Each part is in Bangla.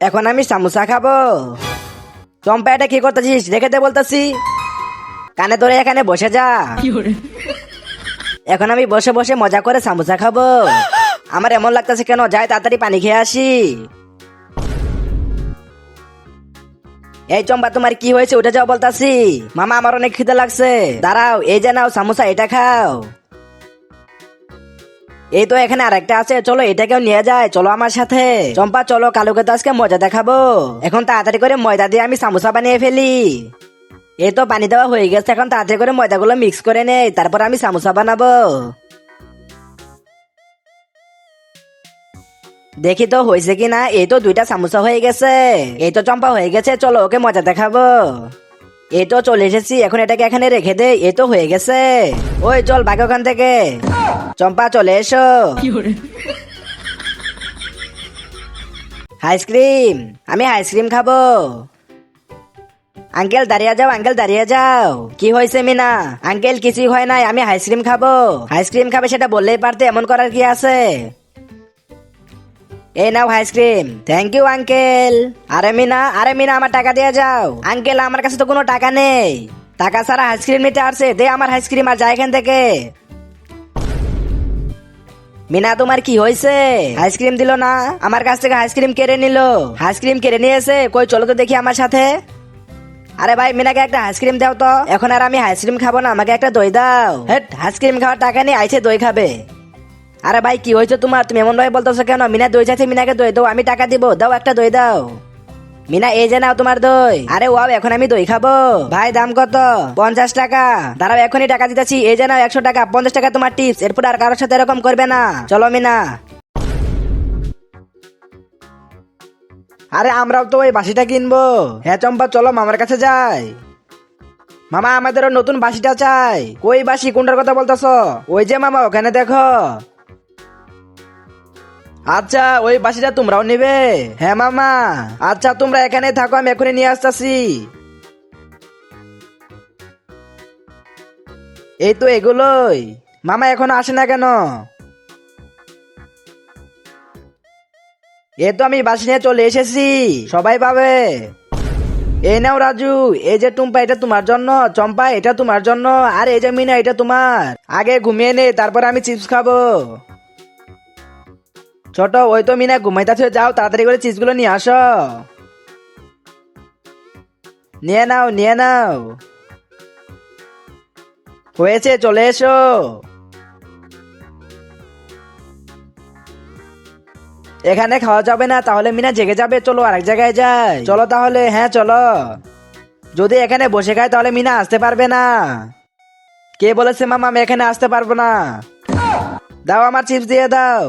এখন আমি সামোসা খাবো। চম্পা এটা কি করতেছিস? রেখে দে বলতেছি। কানে ধরে এখানে বসে যা। এখন আমি বসে বসে মজা করে সামোসা খাবো। আমার এমন লাগতেছে কেন, যাই তাড়াতাড়ি পানি খেয়ে আসি। এই চম্পা, তোমার কি হয়েছে? উঠে যাও বলতাছি। মামা, আমার অনেক খিদে লাগছে। দাঁড়াও, এই যে নাও সামোসা, এটা খাও। এই তো এখানে আরেকটা আছে, চলো এটাকেও নিয়ে যায়। চলো আমার সাথে। চম্পা চলো, কালুকে তো আজকে মজা দেখাবো। এখন তাড়াতাড়ি করে ময়দা দিয়ে আমি সামোসা বানিয়ে ফেলি। এই তো পানি দেওয়া হয়ে গেছে, এখন তাড়াতাড়ি করে ময়দাগুলো মিক্স করে নেই, তারপর আমি সামোসা বানাবো। দেখি তো হয়েছে কিনা। এই তো 2টা সামোসা হয়ে গেছে। এই তো চম্পা হয়ে গেছে, চলো ওকে মজা দেখাবো। এই তো চলে এসেছি, এখন এটাকে এখানে রেখে দে। এই তো হয়ে গেছে। ওই চল ভাগ ওখান থেকে। চম্পা চলে এসো। আইসক্রিম, আমি আইসক্রিম খাবো। আঙ্কেল দাঁড়িয়ে যাও, আঙ্কেল দাঁড়িয়ে যাও। কি হয়েছে মিনা? আঙ্কেল কিছুই হয় নাই, আমি আইসক্রিম খাবো। আইসক্রিম খাবে সেটা বললেই পারতে, এমন করার কি আছে? এই নাও আইসক্রিম। Thank you uncle. আরে মিনা, আরে মিনা, আমার টাকা দিয়ে যাও। আঙ্কেল আমার কাছে তো কোনো টাকা নেই। টাকা ছাড়া আইসক্রিম নিতে আসছে, দে আমার আইসক্রিম আর যা এখান থেকে। মিনা তোমার কি হয়েছে? আইসক্রিম দিল না, আমার কাছ থেকে আইসক্রিম কেড়ে নিল। আইসক্রিম কেড়ে নিয়েছে, কই চলো তো দেখি আমার সাথে। আরে ভাই, মিনাকে একটা আইসক্রিম দাও তো। এখন আর আমি আইসক্রিম খাবো না, আমাকে একটা দই দাও। হেট, আইসক্রিম খাওয়ার টাকা নেই, আইছে দই খাবে। আরে ভাই কি হয়েছে তোমার? তুমি এমন ভাবে বলতেছো কেন? মিনা দই চাইছে, মিনাকে দই দাও, আমি টাকা দিব। দাও একটা দই দাও। মিনা এই যে নাও তোমার দই। আরে ওয়াও, এখন আমি দই খাবো। ভাই দাম কত? 50 টাকা। দাঁড়াও এখনই টাকা দিতেছি। এই যে নাও 100 টাকা, 50 টাকা তোমার টিপস। এরপর আর কারোর সাথে এরকম করবে না। চলো মিনা। আরে আমরাও তো ওই বাসিটা কিনবো। হ্যাঁ চম্পা, চলো মামার কাছে যাই। মামা, আমাদেরও নতুন বাসিটা চাই। কই বাসি? কোনটার কথা বলতেছ? ওই যে মামা, ওখানে দেখো। আচ্ছা, ওই বাসিটা তোমরাও নিবে? হ্যাঁ মামা। আচ্ছা তোমরা এখানে থাকো, আমি এখনই নিয়ে আসতেছি। এই তো এগুলোই। মামা এখনো আসে না কেন? এ তো আমি বাসি নিয়ে চলে এসেছি, সবাই পাবে। এই নাও রাজু, এই যে টুম্পা, এটা তোমার জন্য। চম্পা, এটা তোমার জন্য। আর এই যে মিনা, এটা তোমার। আগে ঘুমিয়ে নে, তারপর আমি চিপস খাবো। ছোট, ওই তো মিনা ঘুমাইতেছে, যাও তাড়াতাড়ি করে চিপস গুলো নিয়ে আসো। নিয়ে নাও, নিয়ে নাও। হয়েছে, চলে এসো। এখানে খাওয়া যাবে না, তাহলে মিনা জেগে যাবে। চলো আরেক জায়গায় যাই। চলো তাহলে, হ্যাঁ চলো। যদি এখানে বসে খাই তাহলে মিনা আসতে পারবে না। কে বলেছে মামা আমি এখানে আসতে পারবো না? দাও আমার চিপস দিয়ে দাও।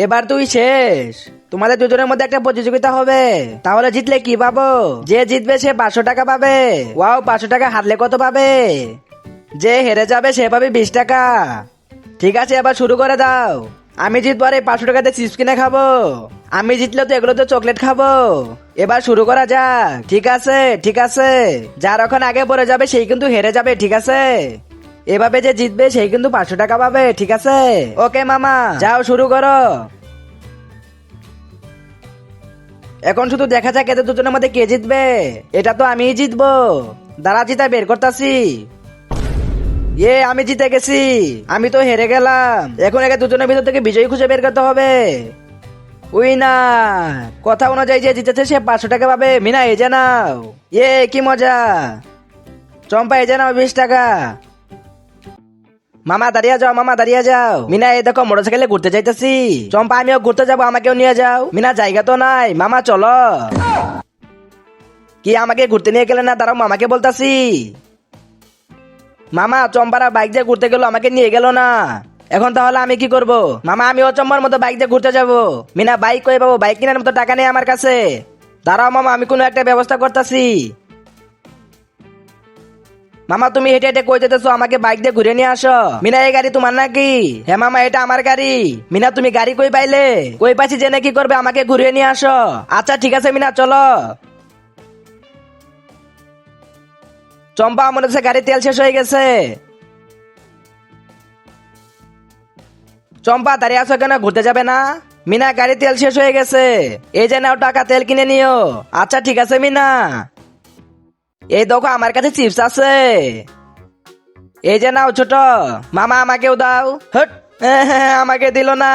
এবার তুই শেষ। তোমাদের দুজনের মধ্যে একটা প্রতিযোগিতা হবে, তাহলে জিতলে কি পাবো? যে জিতবে সে 500 টাকা পাবে। ওয়াও, 500 টাকা। হারলে কত পাবে? যে হেরে যাবে সে পাবে 20 টাকা। ঠিক আছে, এবার শুরু করে দাও। আমি জিতবো আর এই 500 টাকাতে চিপস কিনে খাবো। আমি জিতলে তো এগুলো তো চকলেট খাবো। এবার শুরু করা যাক। ঠিক আছে, ঠিক আছে। যার এখন আগে পড়ে যাবে সেই কিন্তু হেরে যাবে, ঠিক আছে? এভাবে যে জিতবে সেই কিন্তু 500 টাকা পাবে, ঠিক আছে? ওকে মামা, যাও শুরু করো। এখন শুধু দেখা যাক এদের দুজনের মধ্যে কে জিতবে। এটা তো আমিই জিতবো। দাঁড়া, জিতা বের করতাছি। আমি জিতে গেছি। আমি তো হেরে গেলাম। এখন একে দুজনের ভিতর থেকে বিজয়ী খুঁজে বের করতে হবে। উইনার। কথা অনুযায়ী যে জিতেছে সে 500 টাকা পাবে। মিনা এই যে নাও। কি মজা। চম্পা এই যে নাও 20 টাকা। মামা দাঁড়িয়ে যাও, মামা দাঁড়িয়ে যাও। মিনা এই দেখো, মোটরসাইকেলে ঘুরতে যাইতেছি। চম্পা আমিও ঘুরতে যাবো, আমাকেও নিয়ে যাও। মিনা জায়গা তো নাই। মামা চলো। কি আমাকে ঘুরতে নিয়ে গেলে না? দাঁড়াও, মামাকে বলতাছি। মামা, চম্পারা বাইক দিয়ে ঘুরতে গেল, আমাকে নিয়ে গেল না। এখন তাহলে আমি কি করব? মামা, আমিও চম্পার মতো বাইক দিয়ে ঘুরতে যাব। মিনা বাইক কই পাবো? বাইক কেনার মতো টাকা নেই আমার কাছে। দাঁড়াও মামা, আমি কোনো একটা ব্যবস্থা করতেছি। মামা, তুমি হেঁটে হেঁটে কই যেতেছো? আমাকে বাইক দিয়ে ঘুরে নিয়ে আসো। মিনা এই গাড়ি তোমার নাকি? হ্যাঁ মামা, এটা আমার গাড়ি। মিনা তুমি গাড়ি কই পাইলে? কই পাইছি জেনে কি করবে? আমাকে ঘুরিয়ে নিয়ে আসো। আচ্ছা ঠিক আছে মিনা, চলো। চম্পা, মনে হচ্ছে গাড়ি তেল শেষ হয়ে গেছে। চম্পা দাঁড়িয়ে আছো কেন, ঘুরতে যাবে না? মিনা গাড়ি তেল শেষ হয়ে গেছে, এই যে নাও টাকা, তেল কিনে নিও। আচ্ছা ঠিক আছে মিনা। এই দেখো আমার কাছে চিপস আছে, এই যে নাও ছোট। মামা আমাকেও দাও। হট, আমাকে দিল না।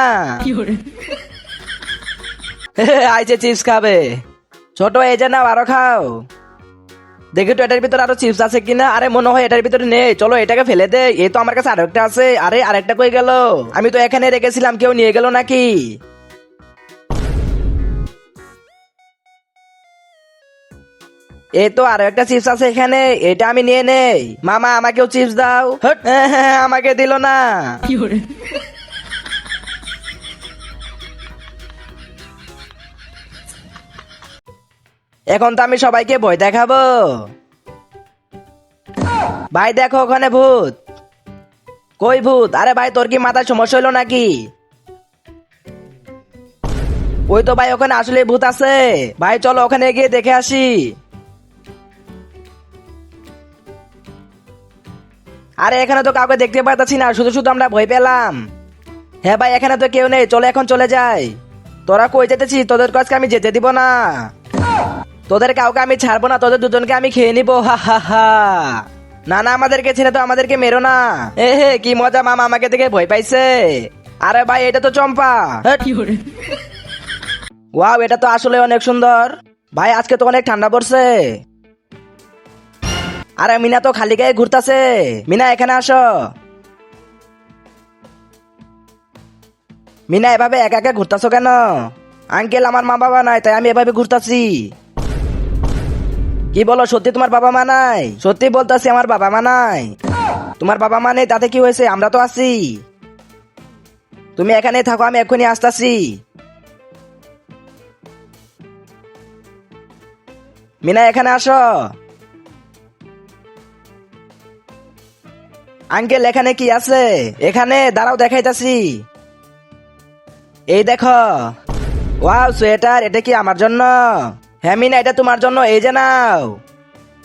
আইছে চিপস খাবে। ছোট এই যে নাও, আরো খাও। দেখি তো এটার ভিতরে আরো চিপস আছে কিনা। আরে মনে হয় এটার ভিতরে নেই, চলো এটাকে ফেলে দে। এই তো আমার কাছে আরেকটা আছে। আরে আরেকটা কই গেল? আমি তো এখানে রেখেছিলাম, কেউ নিয়ে গেল নাকি? এই তো আরো একটা চিপস আছে এখানে, এটা আমি নিয়ে নেই। মামা আমাকেও চিপস দাও। হট, আমাকে দিল না। এখন তো আমি সবাইকে ভয় দেখাবো। ভাই দেখো ওখানে ভূত। কই ভূত? আরে ভাই তোর কি মাথায় সমস্যা হলো নাকি? ওই তো ভাই ওখানে আসলে ভূত আছে। ভাই চলো ওখানে গিয়ে দেখে আসি। আরে এখানে তো কাউকে দেখতে পাচ্ছি না, শুধু শুধু আমরা ভয় পেলাম। হ্যাঁ ভাই এখানে তো কেউ নেই, চলো এখন চলে যাই। তোরা কই যেতেছি? তোদের কাছে আমি যেতে দিব না। তোদের কাউকে আমি ছাড়বো না, তোদের দুজনকে আমি খেয়ে নিবো। হা হা হা। না না, আমাদেরকে ছেড়ে তো, আমাদেরকে মেরো না। হে কি মজা, মামা আমাকে দেখে ভয় পাইছে। আরে ভাই এটা তো চম্পা। ওয়াও, এটা তো আসলে অনেক সুন্দর। ভাই আজকে তো অনেক ঠান্ডা পড়ছে। আরে মিনা তো খালি গায়ে ঘুরতাছে। মিনা এখানে আসো। মিনা এভাবে একা একা ঘুরতাছো কেন? আঙ্কেল আমার মা বাবা নাই, তাই আমি এভাবে ঘুরতাছি। কি বলো, সত্যি তোমার বাবা মা নাই? সত্যি বলতাছি আমার বাবা মা নাই। তোমার বাবা মা নেই তাতে কি হয়েছে, আমরা তো আছি। তুমি এখানে থাকো, আমি এক্ষুনি আসতাছি। মিনা এখানে আসো। আঙ্কেল এখানে কি আছে? এখানে দাঁড়াও, দেখাইতাছি। এই দেখো। ওয়াও সোয়েটার, এটা কি আমার জন্য? হ্যাঁ মিনা এটা তোমার জন্য, এই যে নাও।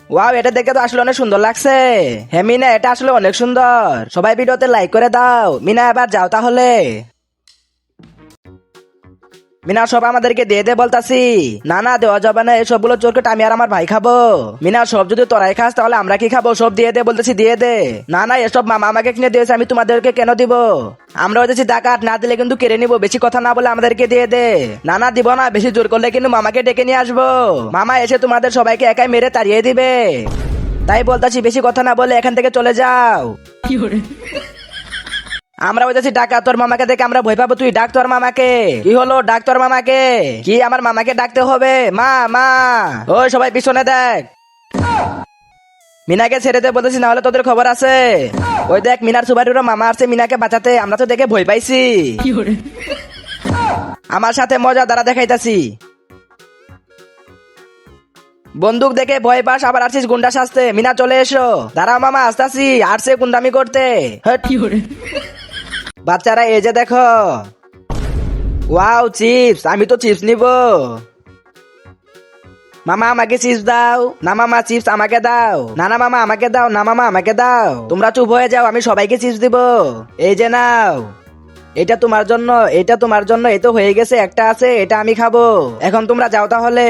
ওয়াও এটা দেখে তো আসলে অনেক সুন্দর লাগছে। হ্যাঁ মিনা এটা আসলে অনেক সুন্দর। সবাই ভিডিওতে লাইক করে দাও। মিনা এবার যাও তাহলে। মিনা সব আমাদেরকে দিয়ে দে বলতাছি। না না দেওয়া যাবে না, এই সবগুলো চোরকেট আমি আর আমার ভাই খাবো। মিনা সব যদি তোরাই খাস তাহলে আমরা কি খাবো? সব দিয়ে দে বলতেছি, দিয়ে দে। না না এসব মামা আমাকে কিনে দিয়েছে, আমি তোমাদেরকে কেন দিব? আমরা হয়েছি ডাকাত, না দিলে কিন্তু কেড়ে নিবো। বেশি কথা না বলে আমাদেরকে দিয়ে দে। না না দিব না, বেশি জোর করলে কিন্তু মামাকে ডেকে নিয়ে আসবো। মামা এসে তোমাদের সবাইকে একাই মেরে তাড়িয়ে দিবে। তাই বলতাছি বেশি কথা না বলে এখান থেকে চলে যাও। আমরা হইতেছি ডাকাত, তোর মামাকে দেখে আমরা ভয় পাবো? তুই ডাক তোর মামাকে। কি হলো, ডাক তোর মামাকে। কি আমার মামাকে ডাকতে হবে? মা মা, ওই সবাই পিছনে দেখ। মিনাকে ছেড়ে দে বলতেছি, না হলে তোদের খবর আছে। ওই দেখ মিনার সুবারিরও মামা আসছে মিনাকে বাঁচাতে, আমরা তো দেখে ভয় পাইছি। আমার সাথে মজা দ্বারা দেখাইতাছি। বন্দুক দেখে ভয় পাস, আবার আসছিস গুন্ডা সাজতে। মিনা চলে এসো। দাঁড়াও মামা, আসতাছি। আসছে গুন্ডামি করতে। হট। বাচ্চারা এই যে দেখো। ওয়াও চিপস, আমি তো চিপস নিব। মামা আমাকে চিপস দাও। না মামা চিপস আমাকে দাও। না না মামা আমাকে দাও। না মামা আমাকে দাও। তোমরা চুপ হয়ে যাও, আমি সবাইকে চিপস দিব। এই যে নাও। এটা তোমার জন্য, এটা তোমার জন্য। এই তো হয়ে গেছে, একটা আছে, এটা আমি খাবো। এখন তোমরা যাও তাহলে।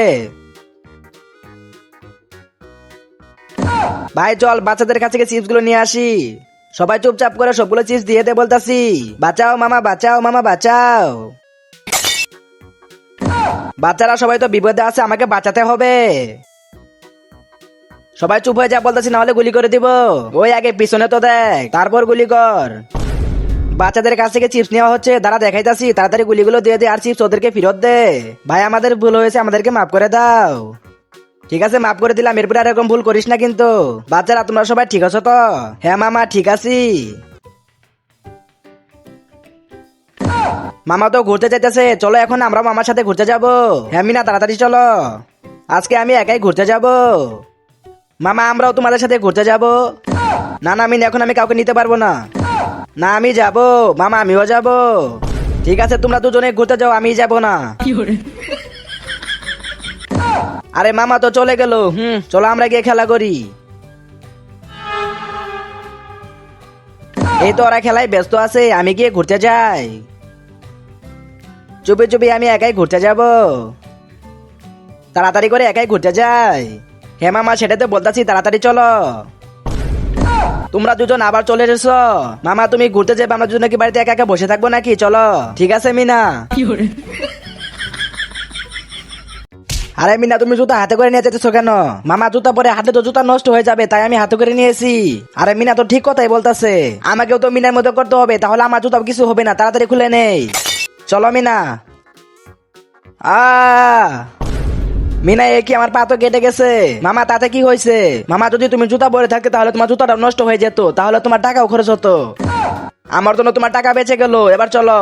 ভাই চল বাচ্চাদের কাছে চিপস গুলো নিয়ে আসি। সবাই চুপচাপ করে সবগুলো চিপস দিয়ে দে বলতাছি। বাঁচাও মামা, বাঁচাও মামা, বাঁচাও। বাচ্চারা সবাই তো বিপদে আছে, আমাকে বাঁচাতে হবে। সবাই চুপ হয়ে যা বলতেছি, না হলে গুলি করে দিব। ওই আগে পিছনে তো দেখ, তারপর গুলি কর। বাচ্চাদের কাছ থেকে চিপস নেওয়া হচ্ছে, দাঁড়া দেখাইতাছি। তাড়াতাড়ি গুলিগুলো দিয়ে দে আর চিপস ওদেরকে ফেরত দে। ভাই আমাদের ভুল হয়েছে, আমাদেরকে মাফ করে দাও। ঠিক আছে মাফ করে দিলাম, এরপরে আর এরকম ভুল করিস না কিন্তু। বাচ্চারা তোমরা সবাই ঠিক আছো তো? হ্যাঁ মামা ঠিক আছি। মামা তো ঘুরতে চাইতেছে, চলো এখন আমরা মামার সাথে ঘুরতে যাব। হ্যাঁ মিনা তাড়াতাড়ি চলো, আজকে আমি একাই ঘুরতে যাব। মামা আমরাও তোমাদের সাথে ঘুরতে যাব। না না মিনা, এখন আমি কাউকে নিতে পারবো না। না আমি যাব মামা, আমিও যাব। ঠিক আছে তোমরা দুজনে ঘুরতে যাও, আমি যাব না। আরে মামা তো চলে গেল। চলো আমরা গিয়ে খেলা করি। এই তো ওরা খেলায় ব্যস্ত আছে, আমি গিয়ে ঘুরতে যাই। চুপি চুপি আমি একাই ঘুরতে যাব। তাড়াতাড়ি করে একাই ঘুরতে যাই। হ্যাঁ মামা সেটা তো বলতাছি, তাড়াতাড়ি চলো। তোমরা দুজন আবার চলে এসেছো। মামা তুমি ঘুরতে যাবে, আমরা দুজন কি বাড়িতে একা একা বসে থাকবো নাকি? চলো। ঠিক আছে মিনা। আরে মিনা তুমি জুতা হাতে করে নিয়ে যেতেছো কেন? মামা জুতা পরে হাতে তো জুতা নষ্ট হয়ে যাবে, তাই আমি হাতে করে নিয়েছি। আরে মিনা তো ঠিক কথাই বলতাছে, আমাকেও তো মিনার মতো করতে হবে, তাহলে আমার জুতা কিছু হবে না। তাড়াতাড়ি খুলে নেই। চলো মিনা। মিনা এ কি, আমার পা তো কেটে গেছে। মামা তাতে কি হয়েছে? মামা যদি তুমি জুতা পরে থাকতে তাহলে তোমার জুতাটা নষ্ট হয়ে যেত, তাহলে তোমার টাকাও খরচ হতো। আমার জন্য তোমার টাকা বেঁচে গেল। এবার চলো।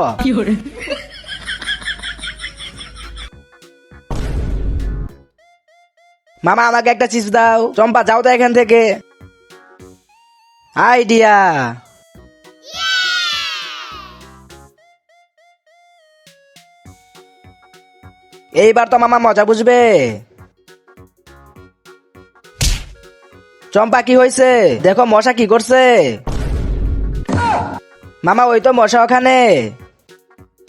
মামা আমাকে একটা চিপস দাও। চম্পা যাও তো এখান থেকে। আইডিয়া। এইবার তো মামা মজা বুঝবে। চম্পা কি হয়েছে? দেখো মশা কি করছে। মামা ওই তো মশা ওখানে।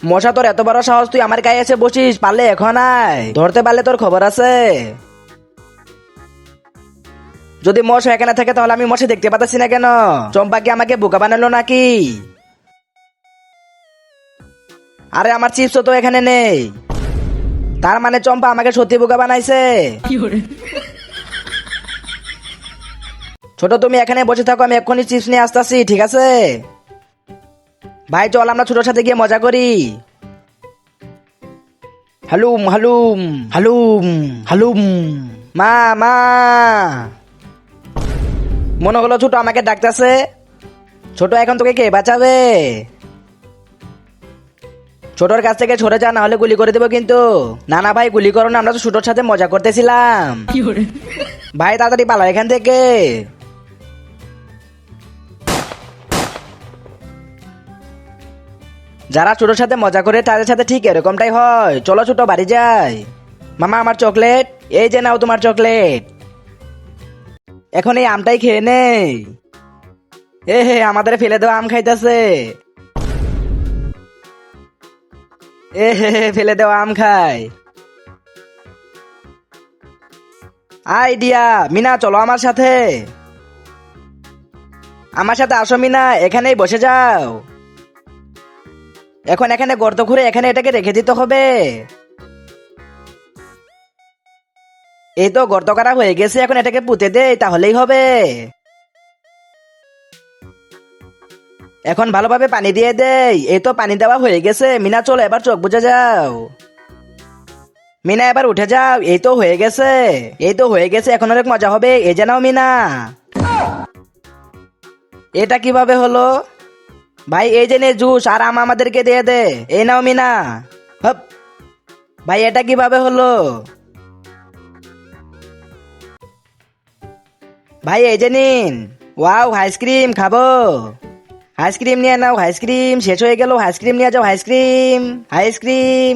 মশা তোর এত বড় সাহস, তুই আমার গায়ে এসে বসিস? পারলে এখন আয়, ধরতে পারলে তোর খবর আছে। যদি মশা এখানে থাকে তাহলে আমি মশা দেখতে পাচ্ছি না কেন? চম্পা কি আমাকে বোকা বানালো নাকি? আরে আমার চিপস তো এখানে নেই। তার মানে চম্পা আমাকে সত্যি বোকা বানাইছে। ছোট তুমি এখানে বসে থাকো, আমি এক্ষুনি চিপস নিয়ে আসতেছি, ঠিক আছে? ভাই চল আমরা ছোটোর সাথে গিয়ে মজা করি। হালুম হালুম হালুম হালুম। মা মা। মনে হলো ছোট আমাকে ডাকতেছে। ছোট এখন তোকে কে বাঁচাবে? ছোটর কাছ থেকে সরে যা, না হলে গুলি করে দেবো কিন্তু। না না ভাই গুলি করো না, আমরা তো ছোটর সাথে মজা করতেছিলাম। ভাই তাড়াতাড়ি পালাও এখান থেকে। যারা ছোটর সাথে মজা করে তাদের সাথে ঠিক এরকমটাই হয়। চলো ছোট বাড়ি যাই। মামা আমার চকলেট। এই যে নাও তোমার চকলেট। এখন এই আমটাই খেয়ে নেই। এ হে আমাদের ফেলে দেওয়া আম খাইতেছে। এ হে ফেলে দেওয়া আম খায়। আইডিয়া। মিনা চলো আমার সাথে। আমার সাথে আসো মিনা, এখানেই বসে যাও। এখন এখানে গর্ত খুঁড়ে এখানে এটাকে রেখে দিতে হবে। এই তো গর্ত করা হয়ে গেছে, এখন এটাকে পুঁতে দেই তাহলেই হবে। এখন ভালোভাবে পানি দিয়ে দেই। এই তো পানি দেওয়া হয়ে গেছে। মিনা চলো এবার চোখ বুজে যাও। মিনা এবার উঠে যাও। এই তো হয়ে গেছে। এই তো হয়ে গেছে, এখন অনেক মজা হবে। এই যে নাও মিনা। এটা কিভাবে হলো? ভাই এই যে নে জুস আর আম আমাদেরকে দিয়ে দে। এই নাও মিনা। হপ। ভাই এটা কিভাবে হলো? ভাই এই যে নিন। ওয়াও আইসক্রিম খাবো। আইসক্রিম নিয়ে নাও। আইসক্রিম শেষ হয়ে গেল, আইসক্রিম নিয়ে যাও। Ice cream ice cream.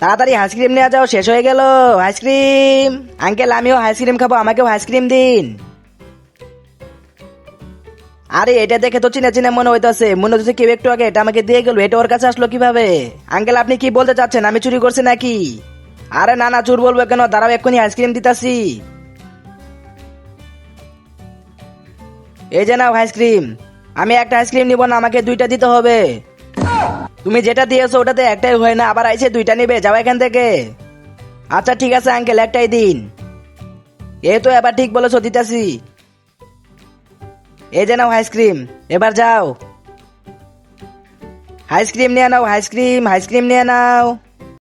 তাড়াতাড়ি আইসক্রিম নিয়ে যাও, শেষ হয়ে গেল আইসক্রিম। আঙ্কেল আমিও আইসক্রিম খাবো, আমাকেও আইসক্রিম দিন। আরে এটা দেখে তো চিনা চিনা মনে হইতাছে। মনে হচ্ছে কেউ একটু আগে এটা আমাকে দিয়ে গেল। এটা ওর কাছে আসলো কিভাবে? আঙ্কেল আপনি কি বলতে চাচ্ছেন, আমি চুরি করছি নাকি? আরে না না চুর বলবো কেন, দাঁড়াও এক্ষুনি আইসক্রিম দিতাছি। এই যে নাও আইসক্রিম। আমি একটা আইসক্রিম নিব না, আমাকে দুইটা দিতে হবে। তুমি যেটা দিয়েছো ওটাতে একটাই হয় না, আবার আইসে দুইটা নিবে, যাও এখান থেকে। আচ্ছা ঠিক আছে আঙ্কেল একটাই দিন। এই তো এবার ঠিক বলেছো, দিতাছি। এই যে নাও আইসক্রিম, এবার যাও। আইসক্রিম নিয়ে নাও, আইসক্রিম আইসক্রিম নিয়ে নাও।